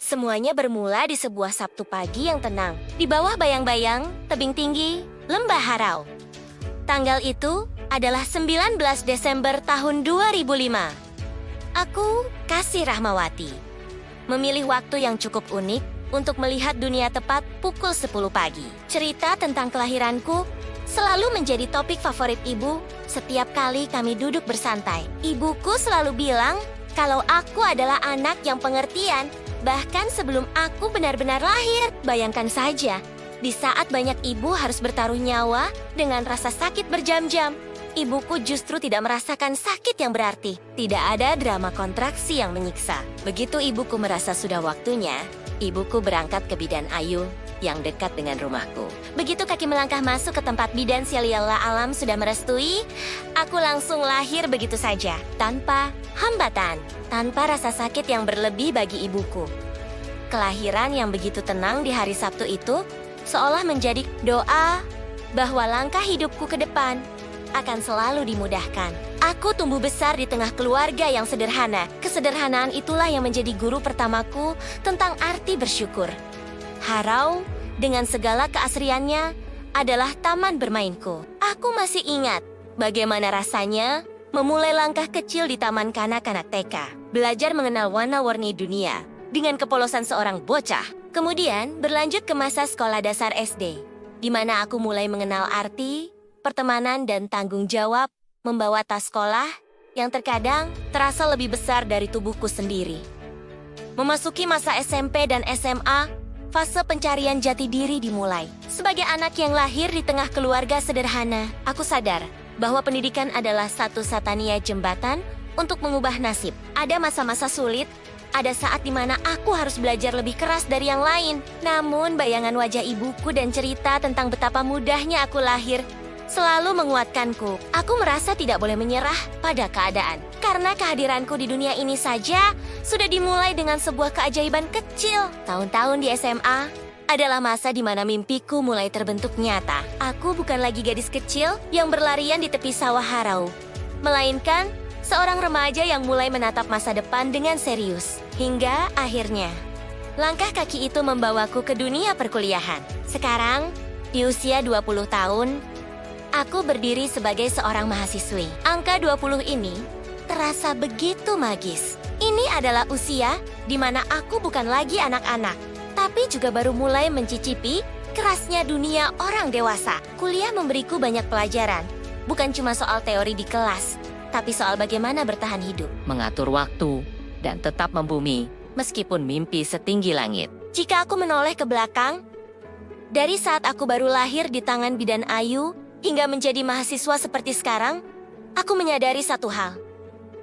Semuanya bermula di sebuah Sabtu pagi yang tenang. Di bawah bayang-bayang, tebing tinggi, lembah Harau. Tanggal itu adalah 19 Desember tahun 2005. Aku, Kasih Rahmawati, memilih waktu yang cukup unik untuk melihat dunia tepat pukul 10 pagi. Cerita tentang kelahiranku selalu menjadi topik favorit ibu setiap kali kami duduk bersantai. Ibuku selalu bilang kalau aku adalah anak yang pengertian, bahkan sebelum aku benar-benar lahir. Bayangkan saja, di saat banyak ibu harus bertaruh nyawa dengan rasa sakit berjam-jam, ibuku justru tidak merasakan sakit yang berarti. Tidak ada drama kontraksi yang menyiksa. Begitu ibuku merasa sudah waktunya, ibuku berangkat ke bidan Ayu yang dekat dengan rumahku. Begitu kaki melangkah masuk ke tempat bidan si liAllah alam sudah merestui, aku langsung lahir begitu saja, tanpa hambatan, tanpa rasa sakit yang berlebih bagi ibuku. Kelahiran yang begitu tenang di hari Sabtu itu seolah menjadi doa bahwa langkah hidupku ke depan akan selalu dimudahkan. Aku tumbuh besar di tengah keluarga yang sederhana. Kesederhanaan itulah yang menjadi guru pertamaku tentang arti bersyukur. Harau, dengan segala keasriannya, adalah taman bermainku. Aku masih ingat bagaimana rasanya memulai langkah kecil di taman kanak-kanak TK. Belajar mengenal warna-warni dunia dengan kepolosan seorang bocah. Kemudian berlanjut ke masa sekolah dasar SD, di mana aku mulai mengenal arti pertemanan dan tanggung jawab membawa tas sekolah yang terkadang terasa lebih besar dari tubuhku sendiri. Memasuki masa SMP dan SMA, fase pencarian jati diri dimulai. Sebagai anak yang lahir di tengah keluarga sederhana, aku sadar bahwa pendidikan adalah satu-satunya jembatan untuk mengubah nasib. Ada masa-masa sulit, ada saat di mana aku harus belajar lebih keras dari yang lain. Namun bayangan wajah ibuku dan cerita tentang betapa mudahnya aku lahir selalu menguatkanku. Aku merasa tidak boleh menyerah pada keadaan. Karena kehadiranku di dunia ini saja sudah dimulai dengan sebuah keajaiban kecil. Tahun-tahun di SMA adalah masa di mana mimpiku mulai terbentuk nyata. Aku bukan lagi gadis kecil yang berlarian di tepi sawah Harau, melainkan seorang remaja yang mulai menatap masa depan dengan serius. Hingga akhirnya, langkah kaki itu membawaku ke dunia perkuliahan. Sekarang, di usia 20 tahun, aku berdiri sebagai seorang mahasiswi. Angka 20 ini terasa begitu magis. Ini adalah usia di mana aku bukan lagi anak-anak, tapi juga baru mulai mencicipi kerasnya dunia orang dewasa. Kuliah memberiku banyak pelajaran, bukan cuma soal teori di kelas, tapi soal bagaimana bertahan hidup, mengatur waktu, dan tetap membumi meskipun mimpi setinggi langit. Jika aku menoleh ke belakang, dari saat aku baru lahir di tangan bidan Ayu hingga menjadi mahasiswa seperti sekarang, aku menyadari satu hal.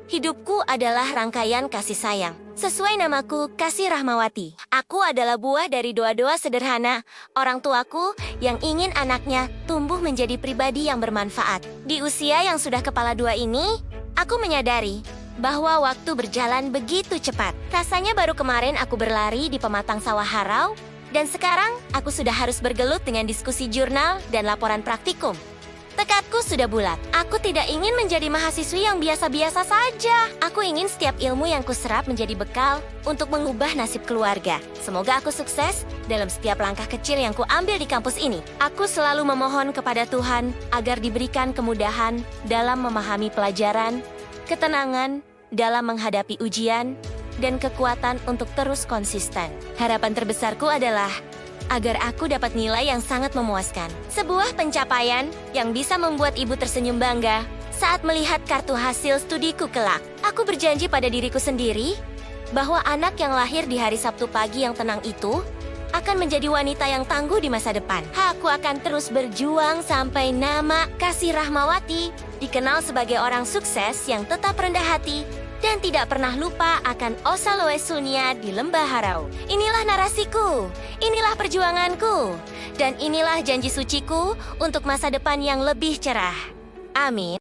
Hidupku adalah rangkaian kasih sayang. Sesuai namaku, Kasih Rahmawati. Aku adalah buah dari doa-doa sederhana orang tuaku yang ingin anaknya tumbuh menjadi pribadi yang bermanfaat. Di usia yang sudah kepala dua ini, aku menyadari bahwa waktu berjalan begitu cepat. Rasanya baru kemarin aku berlari di pematang sawah Harau, dan sekarang aku sudah harus bergelut dengan diskusi jurnal dan laporan praktikum. Tekadku sudah bulat. Aku tidak ingin menjadi mahasiswi yang biasa-biasa saja. Aku ingin setiap ilmu yang kuserap menjadi bekal untuk mengubah nasib keluarga. Semoga aku sukses dalam setiap langkah kecil yang kuambil di kampus ini. Aku selalu memohon kepada Tuhan agar diberikan kemudahan dalam memahami pelajaran, ketenangan dalam menghadapi ujian, dan kekuatan untuk terus konsisten. Harapan terbesarku adalah agar aku dapat nilai yang sangat memuaskan. Sebuah pencapaian yang bisa membuat ibu tersenyum bangga saat melihat kartu hasil studiku kelak. Aku berjanji pada diriku sendiri bahwa anak yang lahir di hari Sabtu pagi yang tenang itu akan menjadi wanita yang tangguh di masa depan. Aku akan terus berjuang sampai nama Kasih Rahmawati dikenal sebagai orang sukses yang tetap rendah hati dan tidak pernah lupa akan Osaloe Sunia di Lembah Harau. Inilah narasiku, inilah perjuanganku, dan inilah janji suciku untuk masa depan yang lebih cerah. Amin.